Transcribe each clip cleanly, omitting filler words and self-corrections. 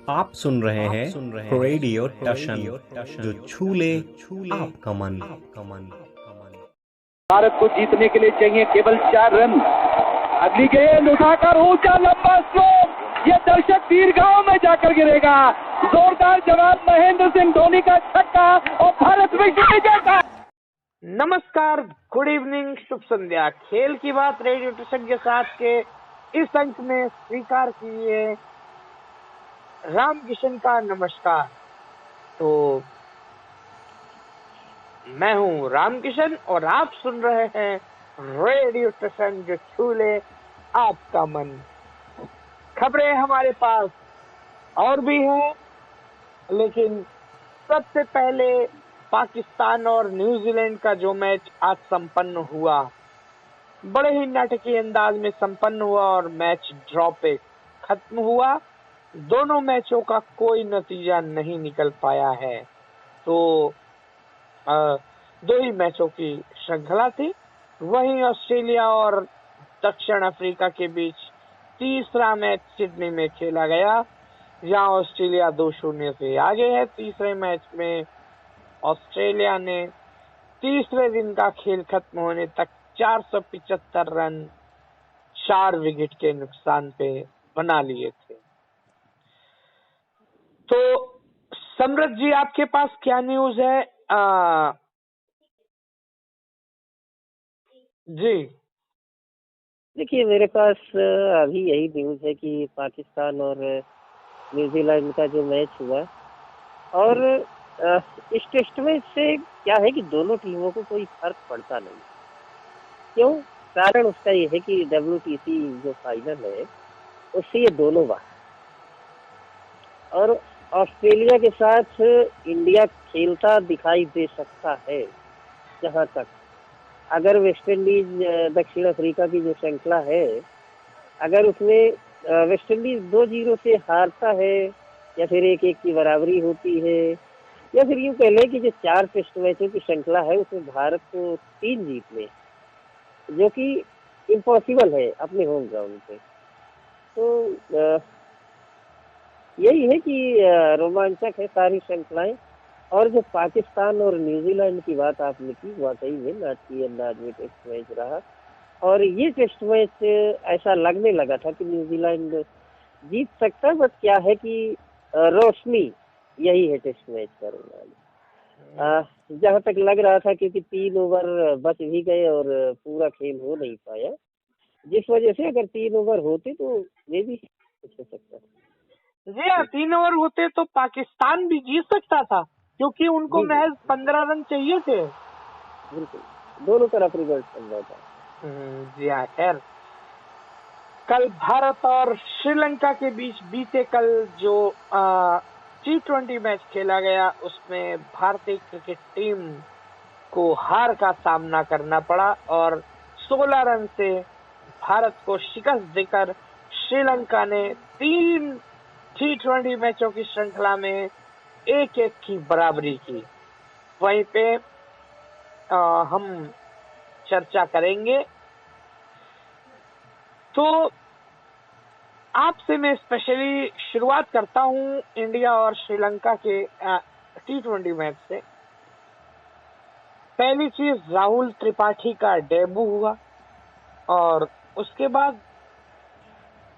आप सुन रहे हैं रेडियो टशन, जो छू ले आपका मन। भारत को जीतने के लिए चाहिए केवल 4 रन। अगली गेंद उठाकर ऊंचा लंबा स्ट्रोक, ये दर्शक दीर्घाओं में जाकर गिरेगा। जोरदार जवाब महेंद्र सिंह धोनी का छक्का और भारत विश्व विजेता। नमस्कार, गुड इवनिंग, शुभ संध्या। खेल की बात रेडियो टशन के साथ के इस अंक में स्वीकार किए रामकिशन का नमस्कार। तो मैं हूँ रामकिशन और आप सुन रहे हैं रेडियो टशन, जो छू ले आपका मन। खबरें हमारे पास और भी हैं, लेकिन सबसे पहले पाकिस्तान और न्यूजीलैंड का जो मैच आज संपन्न हुआ, बड़े ही नाटकीय अंदाज में संपन्न हुआ और मैच ड्रॉ पे खत्म हुआ। दोनों मैचों का कोई नतीजा नहीं निकल पाया है। तो दो ही मैचों की श्रृंखला थी। वहीं ऑस्ट्रेलिया और दक्षिण अफ्रीका के बीच तीसरा मैच सिडनी में खेला गया, जहां ऑस्ट्रेलिया 2-0 से आगे है। तीसरे मैच में ऑस्ट्रेलिया ने तीसरे दिन का खेल खत्म होने तक 475 रन 4 विकेट के नुकसान पे बना लिए थे। तो समृद्ध जी, आपके पास क्या न्यूज है? जी देखिए, मेरे पास अभी यही न्यूज़ है कि पाकिस्तान और न्यूजीलैंड का जो मैच हुआ, और इस टेस्ट मैच से क्या है कि दोनों टीमों को कोई फर्क पड़ता नहीं। क्यों? कारण उसका ये है कि WTC जो फाइनल है उससे ये दोनों बाहर, और ऑस्ट्रेलिया के साथ इंडिया खेलता दिखाई दे सकता है। जहाँ तक अगर वेस्ट इंडीज दक्षिण अफ्रीका की जो श्रृंखला है, अगर उसमें वेस्ट इंडीज 2-0 से हारता है या फिर 1-1 की बराबरी होती है, या फिर यूं कह लें कि जो 4 टेस्ट मैचों की श्रृंखला है उसमें भारत को 3 जीतने, जो कि इम्पॉसिबल है अपने होम ग्राउंड पे। तो यही है कि रोमांचक है सारी श्रृंखलाएं। और जो पाकिस्तान और न्यूजीलैंड की बात आपने की, वाकई में नाटकीय अंदाज में टेस्ट मैच रहा, और ये टेस्ट मैच ऐसा लगने लगा था कि न्यूजीलैंड जीत सकता है, बट क्या है कि रोशनी यही है टेस्ट मैच का रोमांच। जहाँ तक लग रहा था, क्योंकि 3 ओवर बच भी गए और पूरा खेल हो नहीं पाया, जिस वजह से अगर 3 ओवर होते तो ये भी कुछ हो सकता था। जी हाँ, 3 ओवर होते तो पाकिस्तान भी जीत सकता था, क्योंकि उनको महज 15 रन चाहिए थे। बिल्कुल, दोनों तरफ रिजल्ट चल रहा था। जी हाँ। खैर, कल भारत और श्रीलंका के बीच बीते कल जो T20 मैच खेला गया, उसमें भारतीय क्रिकेट टीम को हार का सामना करना पड़ा और 16 रन से भारत को शिकस्त देकर श्रीलंका ने 3 T20 मैचों की श्रृंखला में 1-1 की बराबरी की। वहीं पे हम चर्चा करेंगे। तो आपसे मैं स्पेशली शुरुआत करता हूं इंडिया और श्रीलंका के T20 मैच से। पहली चीज, राहुल त्रिपाठी का डेब्यू हुआ, और उसके बाद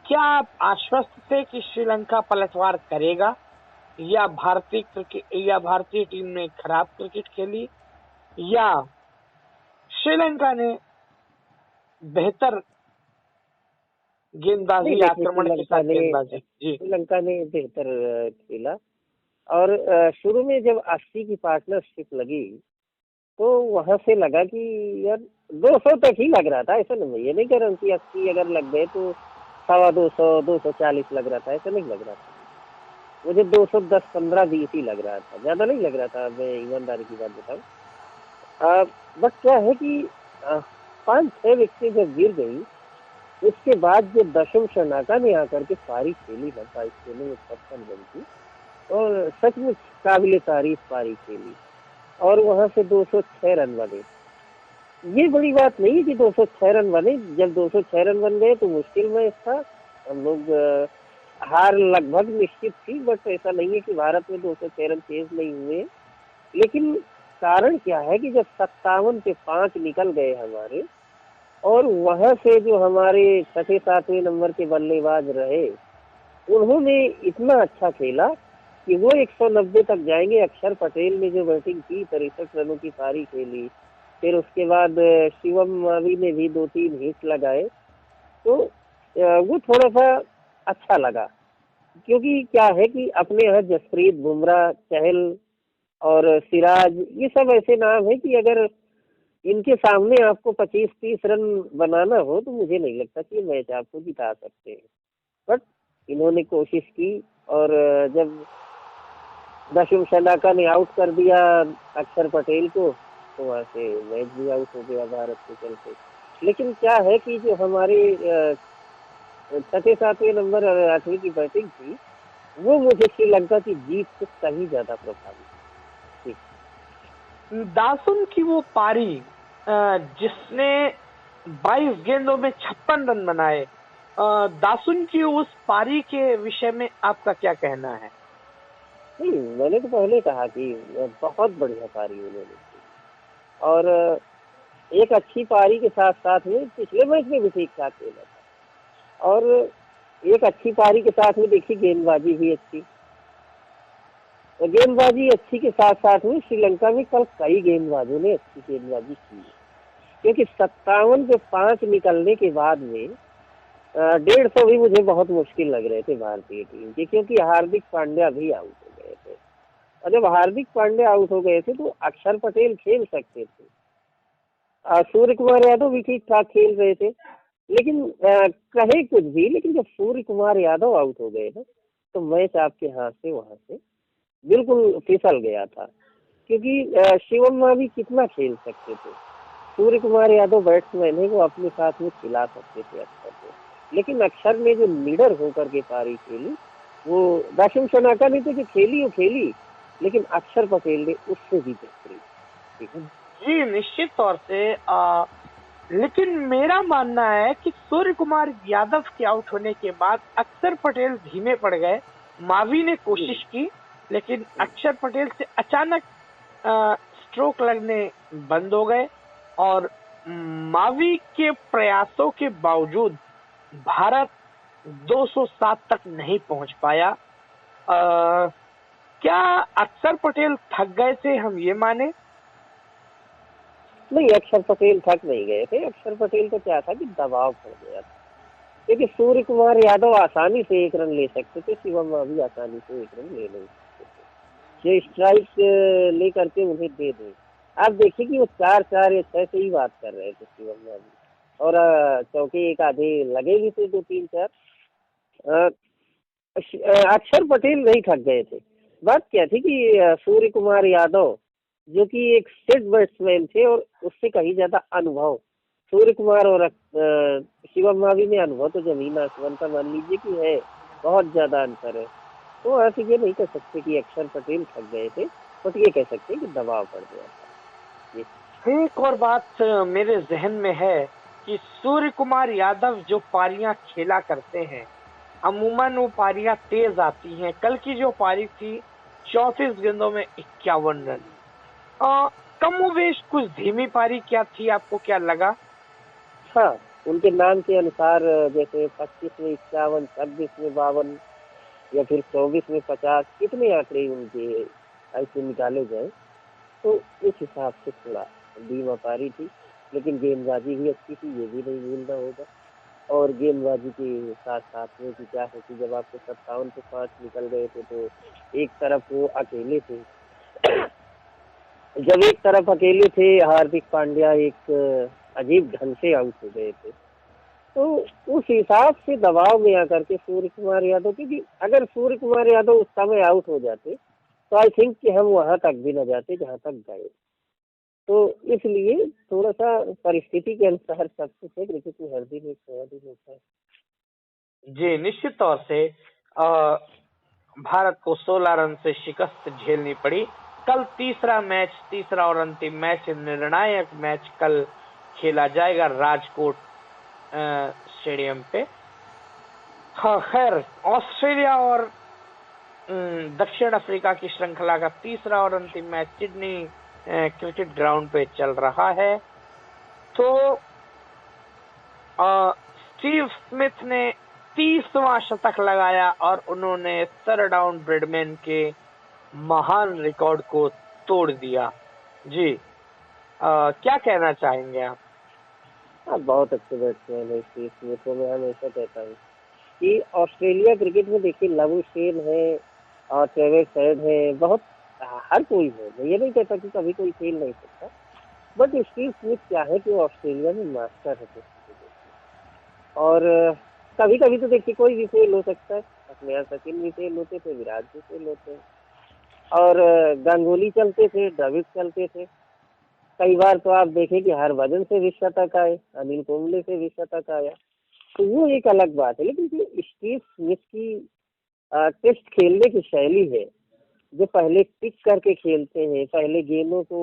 क्या आप आश्वस्त थे कि श्रीलंका पलटवार करेगा, या भारतीय टीम ने खराब क्रिकेट खेली, या श्रीलंका ने बेहतर गेंदबाजी, आक्रमण के साथ गेंदबाजी? जी, श्रीलंका ने बेहतर खेला, और शुरू में जब 80 की पार्टनरशिप लगी तो वहां से लगा कि यार 200 तक ही लग रहा था। ऐसा नहीं, ये नहीं कह रहा हूँ कि 80 अगर लग गए तो 250, 240 लग रहा था, ऐसा नहीं लग रहा था। मुझे 210, 15, 20 ही लग रहा था, ज्यादा नहीं लग रहा था। मैं ईमानदारी की बात बताऊँ, बट क्या है कि 5-6 विकेटें जब गिर गई, उसके बाद जो दशम शनाका ने आकर के पारी खेली ना 22 में 55 रन की, और सचमुच काबिले तारीफ पारी खेली, और वहां से 206 रन बने। ये बड़ी बात नहीं कि 206 रन बने। जब 206 रन बन गए तो मुश्किल मैच था। हम लोग हार लगभग निश्चित थी, बट ऐसा नहीं है कि भारत में 206 रन चेज नहीं हुए। लेकिन कारण क्या है कि जब 57 पे 5 निकल गए हमारे, और वहां से जो हमारे छठे सातवें नंबर के बल्लेबाज रहे, उन्होंने इतना अच्छा खेला कि वो 190 तक जाएंगे। अक्षर पटेल ने जो बैटिंग की, 63 रनों की पारी खेली। फिर उसके बाद शिवम मावी ने भी 2-3 हिट लगाए। तो वो थोड़ा सा अच्छा लगा, क्योंकि क्या है कि अपने यहाँ जसप्रीत बुमराह, चहल और सिराज, ये सब ऐसे नाम है कि अगर इनके सामने आपको 25-30 रन बनाना हो तो मुझे नहीं लगता कि ये मैच आपको जिता सकते हैं। बट इन्होंने कोशिश की, और जब दशम शलाका ने आउट कर दिया अक्षर पटेल को, तो वहाँ से मैच भी आउट हो गया भारत के चलते। लेकिन क्या है कि जो हमारे छठे सातवें नंबर और 8वीं की बैटिंग थी, वो मुझे श्रीलंका की जीत से कहीं ज्यादा प्रभावित थी। दासुन की वो पारी जिसने 22 गेंदों में 56 रन बनाए, दासुन की उस पारी के विषय में आपका क्या कहना है? नहीं, मैंने तो पहले कहा कि बहुत बढ़िया पारी उन्होंने की, और एक अच्छी पारी के साथ साथ में पिछले मैच में भी ठीक ठाक खेला था, और एक अच्छी पारी के साथ में देखिए गेंदबाजी भी अच्छी। तो गेंदबाजी अच्छी के साथ साथ में श्रीलंका में कल कई गेंदबाजों ने अच्छी गेंदबाजी की, क्योंकि 57 पे 5 निकलने के बाद में 150 भी मुझे बहुत मुश्किल लग रहे थे भारतीय टीम के, क्योंकि हार्दिक पांड्या भी आउट हो गए थे। और जब हार्दिक पांड्या आउट हो गए थे तो अक्षर पटेल खेल सकते थे, सूर्य कुमार यादव भी ठीक ठाक खेल रहे थे। लेकिन कहे कुछ भी, लेकिन जब सूर्य कुमार यादव आउट हो गए ना, तो मैच आपके हाथ से वहां से बिल्कुल फिसल गया था, क्योंकि शिवम मावी कितना खेल सकते थे। सूर्य कुमार यादव बैट्समैन है, वो अपने साथ में खिला सकते थे अक्षर को, लेकिन अक्षर ने जो लीडर होकर के पारी खेली, वो दाशिम शनाका ने तो जो खेली वो खेली, लेकिन अक्षर पटेल ने उससे भी बेहतरीन। जी निश्चित तौर से। लेकिन मेरा मानना है कि सूर्य कुमार यादव के आउट होने के बाद अक्षर पटेल धीमे पड़ गए। मावी ने कोशिश की, लेकिन अक्षर पटेल से अचानक स्ट्रोक लगने बंद हो गए, और मावी के प्रयासों के बावजूद भारत 207 तक नहीं पहुंच पाया। क्या अक्षर पटेल थक गए थे, हम ये माने? नहीं, अक्षर पटेल थक नहीं गए थे। अक्षर पटेल को क्या था कि दबाव पड़ गया था, क्योंकि सूर्य कुमार यादव आसानी से 1 रन ले सकते थे, शिवम मावी आसानी से 1 रन ले नहीं सकते थे। जो स्ट्राइक ले करके उन्हें दे दें, आप देखिए कि वो 4-4 या 6 से ही बात कर रहे थे शिवम मावी, और चौके एक आधे लगे भी थे, 2-3-4। अक्षर पटेल नहीं थक गए थे। बात क्या थी कि सूर्य कुमार यादव जो कि एक सेट बैट्समैन थे, और उससे कहीं ज्यादा अनुभव सूर्य कुमार और शिवम मावी में अनुभव तो जमीन आसमान का मान लीजिए कि है, बहुत ज्यादा अंतर है। तो ऐसे ये नहीं कह सकते कि अक्षर पटेल थक गए थे, बट ये कह सकते हैं कि दबाव पड़ गया था। एक और बात मेरे जहन में है कि सूर्य कुमार यादव जो पारियां खेला करते हैं, अमूमन वो पारियां तेज आती हैं। कल की जो पारी थी, 34 गेंदों में 51 रन। कमोवेश कुछ धीमी पारी क्या थी, आपको क्या लगा? हाँ, उनके नाम के अनुसार जैसे 25 में 51, 26 में 52, या फिर 24 में 50, कितने आंकड़े उनके ऐसे निकाले जाए, तो उस हिसाब से थोड़ा धीमा पारी थी। लेकिन गेंदबाजी भी अच्छी थी, ये भी नहीं भूलना होगा। और गेंदबाजी के साथ साथ में कि क्या है कि जब आपको 57 पे 5 निकल गए थे, तो एक तरफ वो अकेले थे। जब एक तरफ अकेले थे, हार्दिक पांड्या एक अजीब ढंग से आउट हो गए थे, तो उस हिसाब से दबाव में आकर के सूर्य कुमार यादव, क्योंकि अगर सूर्य कुमार यादव उस समय आउट हो जाते तो आई थिंक कि हम वहां तक भी न जाते जहां तक गए। तो इसलिए थोड़ा सा परिस्थिति के अनुसार सब कुछ है, क्रिकेट में हर दिन एक नया दिन होता है। जी निश्चित तौर से भारत को 16 रन से शिकस्त झेलनी पड़ी। कल तीसरा और अंतिम मैच, निर्णायक मैच कल खेला जाएगा राजकोट स्टेडियम पे। हाँ, खैर ऑस्ट्रेलिया और दक्षिण अफ्रीका की श्रृंखला का तीसरा और अंतिम मैच सिडनी क्रिकेट ग्राउंड पे चल रहा है। तो स्टीव स्मिथ ने 30वां शतक लगाया और उन्होंने सर डाउन ब्रेडमैन के महान रिकॉर्ड को तोड़ दिया। जी, क्या कहना चाहेंगे आप? हाँ, बहुत अच्छे बैट्समैन है स्टीव स्मिथ को। मैं हमेशा कहता हूँ कि ऑस्ट्रेलिया क्रिकेट में देखिए लवू शेन है और ट्रेविस हेड है, बहुत हर कोई है। मैं ये नहीं कहता कि कभी कोई खेल नहीं सकता, बट स्टीव स्मिथ क्या है कि वो ऑस्ट्रेलिया में मास्टर है और कभी कभी तो देखिए कोई भी फेल हो सकता है। अपने यहाँ सचिन भी फेल होते थे, विराट भी फेल होते हैं और गांगुली चलते थे, द्रविड़ चलते थे। कई बार तो आप देखें कि हरभजन से भी शतक आए, अनिल कुंबले से भी शतक आया, तो वो एक अलग बात है। लेकिन जो स्टीव स्मिथ की टेस्ट खेलने की शैली है, जो पहले पिक करके खेलते हैं, पहले गेंदों को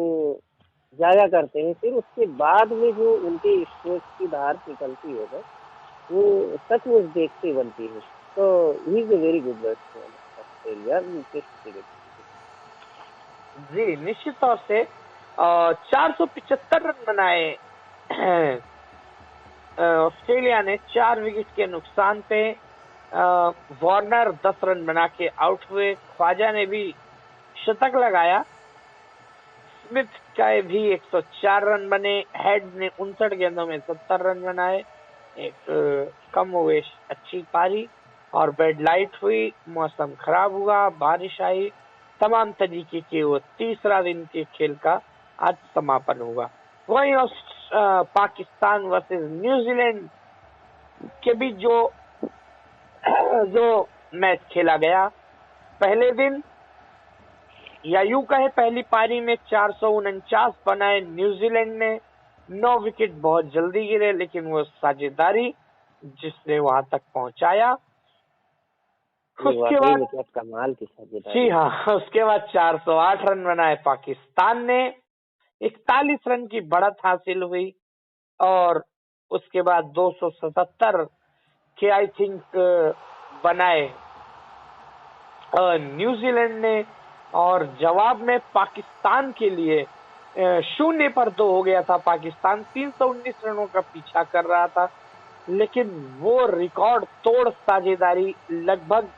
जाया करते हैं, फिर उसके बाद में जो उनके स्ट्रोक की धार निकलती है ना, वो सचमुच देखते बनती है। तो he is a very good batsman Australia test cricket. जी, निश्चित तौर से 475 रन बनाए ऑस्ट्रेलिया ने 4 विकेट के नुकसान पे। वार्नर 10 रन बना के आउट हुए। ख्वाजा ने भी शतक लगाया। स्मिथ का भी 104 रन बने। हेड ने 59 गेंदों में 70 रन बनाए। एक कमोवेश अच्छी पारी और बेड लाइट हुई, मौसम खराब हुआ, बारिश आई, तमाम तरीके के वो तीसरा दिन के खेल का आज समापन हुआ। वहीं पाकिस्तान वर्सेस न्यूजीलैंड के बीच जो मैच खेला गया, पहले दिन या यूं कहे पहली पारी में 449 बनाए न्यूजीलैंड ने। 9 विकेट बहुत जल्दी गिरे, लेकिन वो साझेदारी जिसने वहां तक पहुंचाया। उसके बाद कमाल की साझेदारी। जी हाँ, उसके बाद 408 रन बनाए पाकिस्तान ने। 41 रन की बढ़त हासिल हुई और उसके बाद 277 के आई थिंक बनाए न्यूजीलैंड ने। और जवाब में पाकिस्तान के लिए 0 पर 2 हो गया था। पाकिस्तान 319 रनों का पीछा कर रहा था, लेकिन वो रिकॉर्ड तोड़ साझेदारी, लगभग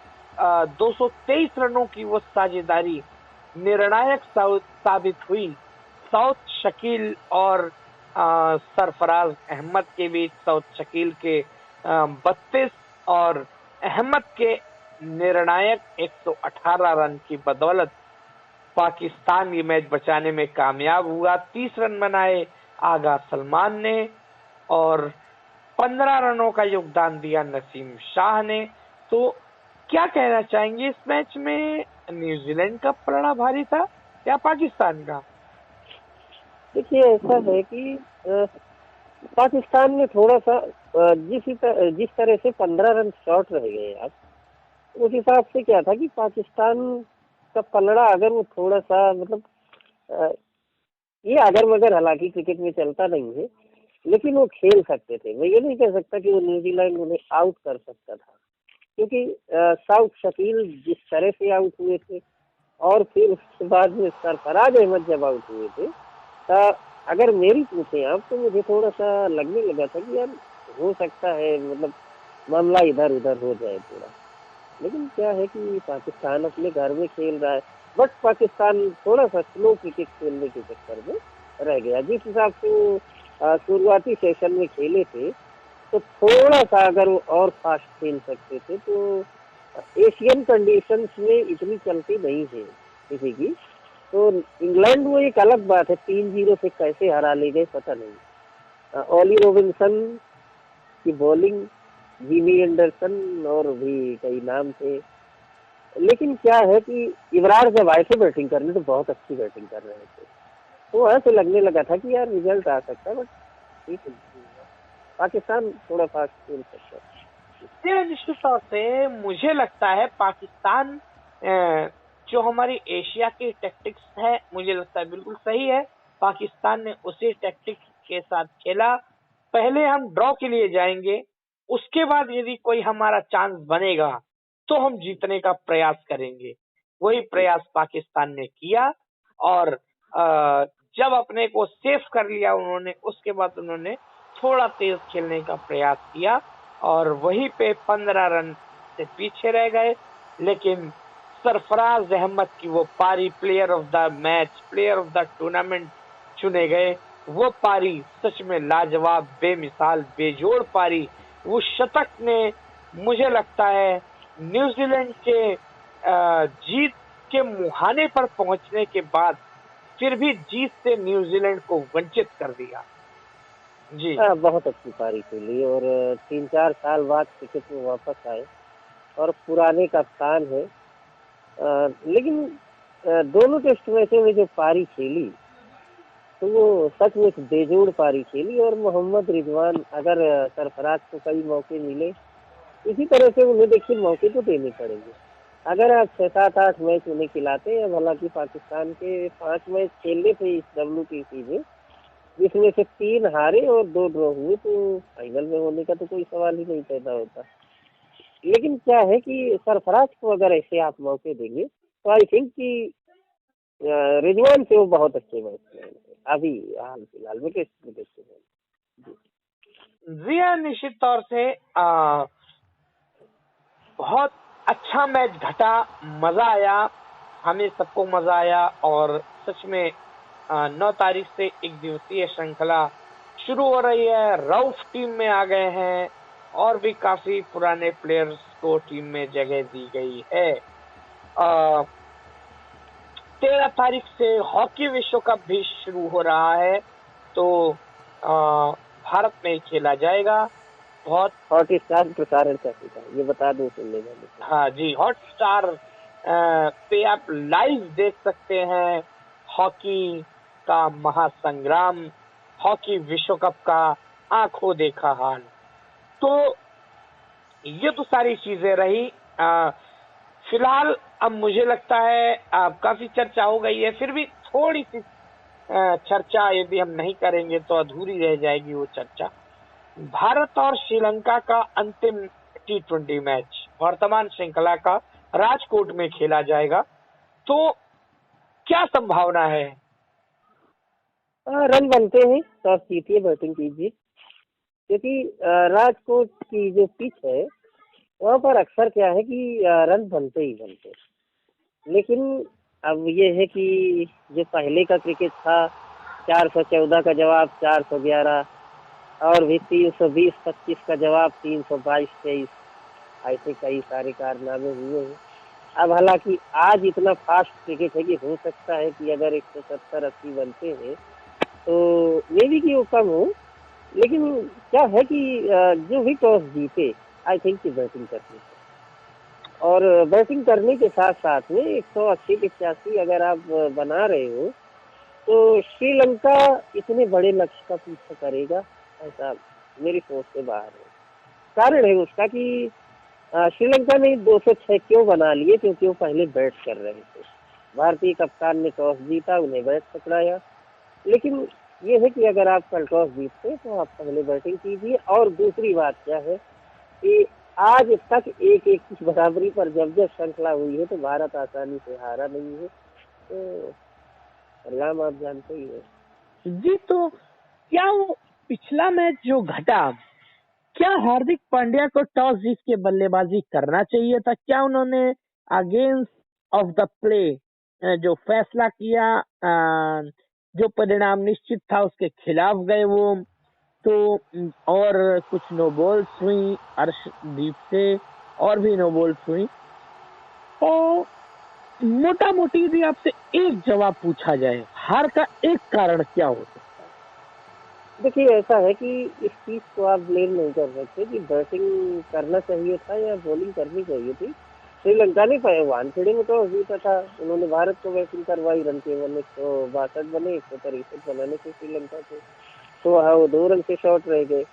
223 रनों की वो साझेदारी निर्णायक साबित हुई। साउथ शकील और सरफराज अहमद के बीच। साउथ शकील के 32 और अहमद के निर्णायक 118 रन की बदौलत पाकिस्तान ये मैच बचाने में कामयाब हुआ। 30 रन बनाए आगा सलमान ने और 15 रनों का योगदान दिया नसीम शाह ने। तो क्या कहना चाहेंगे, इस मैच में न्यूजीलैंड का पलड़ा भारी था या पाकिस्तान का? देखिए ऐसा है कि पाकिस्तान में थोड़ा सा जिस तरह से 15 रन शॉर्ट रह गए आप, उस हिसाब से क्या था कि पाकिस्तान का पलड़ा अगर वो थोड़ा सा मतलब ये अगर मगर हालांकि क्रिकेट में चलता नहीं है, लेकिन वो खेल सकते थे। मैं ये नहीं कह सकता कि वो न्यूजीलैंड उन्हें आउट कर सकता था, क्योंकि साउथ शकील जिस तरह से आउट हुए थे और फिर उसके बाद में सरफराज अहमद जब आउट हुए थे, तो अगर मेरी पूछे आप तो मुझे थोड़ा सा लगने लगा था कि यार हो सकता है मतलब मामला इधर उधर हो जाए थोड़ा। लेकिन क्या है कि पाकिस्तान अपने घर में खेल रहा है, बट पाकिस्तान थोड़ा सा स्लो क्रिकेट खेलने के चक्कर में रह गया। जिस हिसाब से वो शुरुआती सेशन में खेले थे, तो थोड़ा सा अगर वो और फास्ट खेल सकते थे तो एशियन कंडीशंस में इतनी चलती नहीं है किसी की। तो इंग्लैंड वो एक अलग बात है, 3-0 से कैसे हरा ले गए पता नहीं। ओली रॉबिन्सन की बॉलिंग, जिमी एंडरसन और भी कई नाम थे। लेकिन क्या है कि इब्रार जब आए थे बैटिंग करने तो बहुत अच्छी बैटिंग कर रहे थे, तो ऐसे लगने लगा था कि यार रिजल्ट आ सकता है, बट ठीक है, पाकिस्तान थोड़ा फास्ट खेल सकता है। निश्चित तौर से मुझे लगता है पाकिस्तान जो हमारी एशिया की टैक्टिक्स है, मुझे लगता है बिल्कुल सही है। पाकिस्तान ने उसी टैक्टिक्स के साथ खेला। पहले हम ड्रॉ के लिए जाएंगे उसके बाद यदि कोई हमारा चांस बनेगा तो हम जीतने का प्रयास करेंगे। वही प्रयास पाकिस्तान ने किया और जब अपने को सेफ कर लिया उन्होंने, उसके बाद उन्होंने थोड़ा तेज खेलने का प्रयास किया और वहीं पे 15 रन से पीछे रह गए। लेकिन सरफराज अहमद की वो पारी player of the match, player of the tournament चुने गए। वो पारी सच में लाजवाब, बेमिसाल, बेजोड़ पारी। वो शतक ने मुझे लगता है न्यूजीलैंड के जीत के मुहाने पर पहुंचने के बाद फिर भी जीत से न्यूजीलैंड को वंचित कर दिया। जी बहुत अच्छी पारी खेली और 3-4 साल बाद क्रिकेट में वापस आए और पुराने कप्तान है। लेकिन दोनों टेस्ट मैचों में जो पारी खेली तो वो सच में बेजोड़ पारी खेली और मोहम्मद रिजवान, अगर सरफराज को कई मौके मिले इसी तरह से उन्हें देखिए मौके तो देने पड़ेंगे। अगर आप 6-7-8 मैच उन्हें खिलाते हैं, हालांकि पाकिस्तान के 5 मैच खेलने थे इस WTC में, जिसमें से 3 हारे और 2 ड्रॉ हुए, तो फाइनल में होने का तो कोई सवाल ही नहीं पैदा होता। लेकिन क्या है कि सरफराज को अगर ऐसे आप मौके देंगे तो आई थिंक कि रिजवान से वो बहुत अच्छे बैट्समैन है अभी हाल फिलहाल में टेस्ट में देखते हैं। जी हाँ, निश्चित तौर से बहुत अच्छा मैच घटा, मजा आया, हमें सबको मजा आया और सच में 9 तारीख से एक दिवसीय श्रृंखला शुरू हो रही है। रऊफ टीम में आ गए हैं और भी काफी पुराने प्लेयर्स को टीम में जगह दी गई है। 13 तारीख से हॉकी विश्व कप भी शुरू हो रहा है, तो भारत में खेला जाएगा। बहुत हॉटस्टार प्रसारण करेगा, ये बता दूं सुनने वाले। हाँ जी, हॉटस्टार पे आप लाइव देख सकते हैं हॉकी का महासंग्राम, हॉकी विश्व कप का आंखों देखा हाल। तो ये तो सारी चीजें रही। फिलहाल अब मुझे लगता है काफी चर्चा हो गई है, फिर भी थोड़ी सी चर्चा यदि हम नहीं करेंगे तो अधूरी रह जाएगी वो चर्चा। भारत और श्रीलंका का अंतिम T20 मैच वर्तमान श्रृंखला का राजकोट में खेला जाएगा, तो क्या संभावना है? रन बनते हैं, टॉस जीतिए, बैटिंग कीजिए, क्योंकि राजकोट की जो पिच है वहाँ पर अक्सर क्या है कि रन बनते ही बनते। लेकिन अब ये है कि जो पहले का क्रिकेट था, 414 का जवाब 411 और भी 320-25 का जवाब 322-23, ऐसे कई सारे कारनामे हुए हैं। अब हालांकि आज इतना फास्ट क्रिकेट है कि हो सकता है कि अगर 170-80 बनते हैं तो मे बी कि वो कम हो। लेकिन क्या है कि जो भी टॉस जीते आई थिंक कि बैटिंग करनी है, और बैटिंग करने के साथ साथ में 180-85 अगर आप बना रहे हो तो श्रीलंका इतने बड़े लक्ष्य का पीछा करेगा ऐसा मेरी सोच से बाहर है। कारण है उसका कि श्रीलंका ने 206 क्यों बना लिए, क्योंकि वो पहले बैट कर रहे थे। भारतीय कप्तान ने टॉस जीता, उन्हें बैट पकड़ाया। लेकिन ये है कि अगर आप कल टॉस जीतते तो आप पहले बैटिंग कीजिए। और दूसरी बात क्या है कि आज तक 1-1 की बराबरी पर जब जब श्रृंखला हुई है तो भारत आसानी से हारा नहीं है, तो परिणाम आप जानते ही हैं। जी, तो क्या वो पिछला मैच जो घटा, क्या हार्दिक पांड्या को टॉस जीत के बल्लेबाजी करना चाहिए था? क्या उन्होंने अगेंस्ट ऑफ द प्ले जो फैसला किया, जो परिणाम निश्चित था उसके खिलाफ गए वो, तो और कुछ नो बॉल्स हुई अर्शदीप से, और भी नो बॉल्स हुई। तो मोटा मोटी यदि आपसे एक जवाब पूछा जाए, हार का एक कारण क्या हो सकता है? देखिए ऐसा है कि इस चीज को आप ब्लेम नहीं कर सकते कि बैटिंग करना चाहिए था या बॉलिंग करनी चाहिए थी। श्रीलंका ने वानखेड़े में तो जीता था, उन्होंने भारत को बैटिंग करवाई, रन केवल 162 बने, 163 बनाने से श्रीलंका को, तो हाँ वो 2 रन से शॉर्ट रह गए।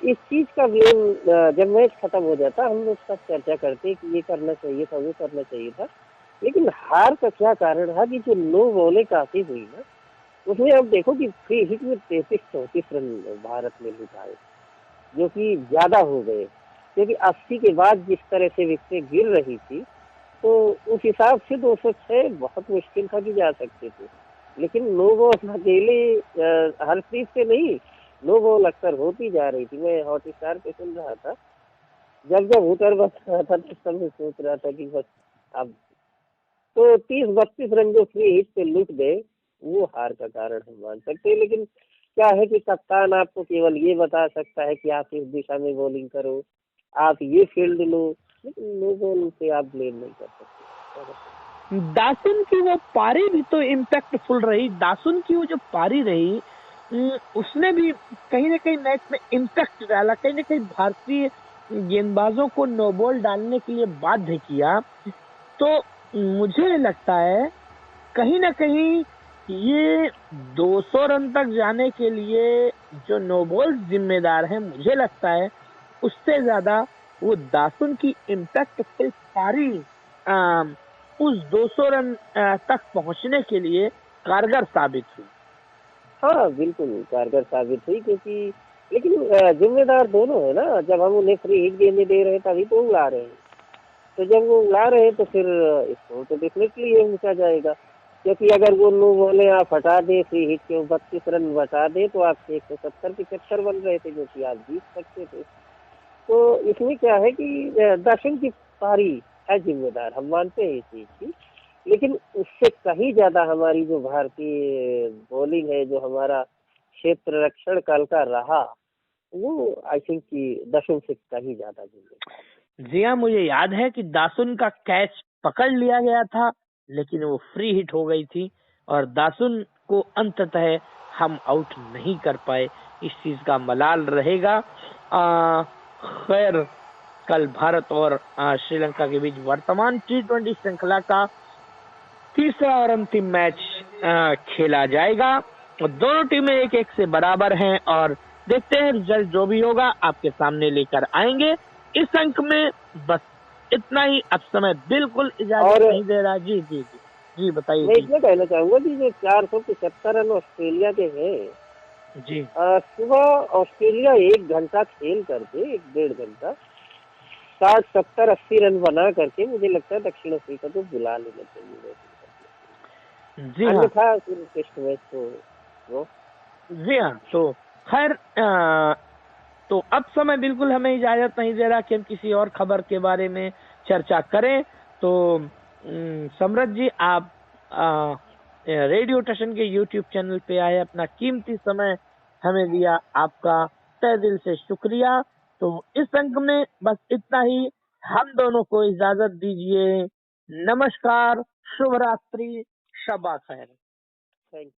इस चीज का ब्लेम जब मैच खत्म हो जाता हम लोग सब चर्चा करते कि ये करना चाहिए था, वो करना चाहिए था। लेकिन हार का क्या कारण था कि जो 9 बॉलें काफी हुई ना, उसमें आप देखो कि फ्री हिट में 33-34 रन भारत ने लुटाए, जो कि ज्यादा हो गए। क्योंकि 80 के बाद जिस तरह से विकेटें गिर रही थी, तो उस हिसाब से 206 बहुत मुश्किल था कि जा सकते थे। लेकिन नो बॉल अकेले हरप्रीत से नहीं, नो बॉल अक्सर होती जा रही थी। मैं हॉटस्टार पे सुन रहा था, जब जब उतर बस रहा था तो सब मैं सोच रहा था कि बस अब तो 30-32 रन जो फ्री हिट पे लुट गए, वो हार का कारण हम मान सकते हैं। लेकिन क्या है कि कप्तान आपको केवल ये बता सकता है कि आप इस दिशा में बॉलिंग करो, आप ये फील्ड लो, लेकिन नो बॉल पे आप ब्लेम नहीं कर सकते। दासुन की वो पारी भी तो इम्पैक्टफुल रही। दासुन की वो जो पारी रही, उसने भी कहीं ना कहीं मैच में इम्पैक्ट डाला, कहीं ना कहीं भारतीय गेंदबाजों को नो बॉल डालने के लिए बाध्य किया। तो मुझे लगता है कहीं ना कहीं ये 200 रन तक जाने के लिए जो नो बॉल जिम्मेदार है, मुझे लगता है उससे ज्यादा वो दासुन की इम्पैक्टफुल पारी उस 200 रन तक पहुंचने के लिए कारगर साबित हुई। हाँ बिल्कुल कारगर साबित हुई, क्योंकि लेकिन जिम्मेदार दोनों है ना। जब हम उन्हें फ्री हिट देने दे रहे हैं तभी तो उड़ा रहे हैं, तो जब वो उड़ा रहे हैं तो फिर स्कोर तो डेफिनेटली ये ऊंचा जाएगा। क्योंकि अगर वो नो बॉलें आप हटा दें, फ्री हिट के 32 रन बचा दें, तो आपके 170-75 बन रहे थे, जो कि आप जीत सकते थे। तो इसमें क्या है कि दर्शन की पारी है जिम्मेदार, हम मानते हैं इस चीज की। लेकिन उससे कहीं ज्यादा हमारी जो भारतीय बॉलिंग है, जो हमारा क्षेत्र रक्षण कल का रहा, वो आई थिंक कि दर्शन से कहीं ज्यादा जिम्मेदार। जी हाँ, मुझे याद है कि दासुन का कैच पकड़ लिया गया था, लेकिन वो फ्री हिट हो गई थी और दासुन को अंततः हम आउट नहीं कर पाए। इस चीज का मलाल रहेगा। खैर, कल भारत और श्रीलंका के बीच वर्तमान T20 श्रृंखला का तीसरा और अंतिम मैच खेला जाएगा। दोनों टीमें 1-1 से बराबर हैं और देखते हैं रिजल्ट जो भी होगा आपके सामने लेकर आएंगे। इस अंक में बस इतना ही। अब समय बिल्कुल इजाजत नहीं दे रहा। जी जी जी जी बताइए। मैं जी इतना कहना चाहूंगा कि जो 475 रन ऑस्ट्रेलिया के हैं, जी सुबह ऑस्ट्रेलिया 1 घंटा खेल करके, 1-1.5 घंटा 60-70-80 रन बना करके, मुझे लगता है दक्षिण अफ्रीका को बुला लेना चाहिए। जी हाँ, अन्यथा फिर टेस्ट मैच तो वो जी हाँ। तो खैर, तो अब समय बिल्कुल हमें इजाजत नहीं दे रहा कि हम किसी और खबर के बारे में चर्चा करें। तो सम्राट जी, आप रेडियो स्टेशन के YouTube चैनल पे आए, अपना कीमती समय हमें दिया, आपका तहे दिल से शुक्रिया। तो इस अंक में बस इतना ही। हम दोनों को इजाजत दीजिए। नमस्कार, शुभ रात्रि, शबा खैर। थैंक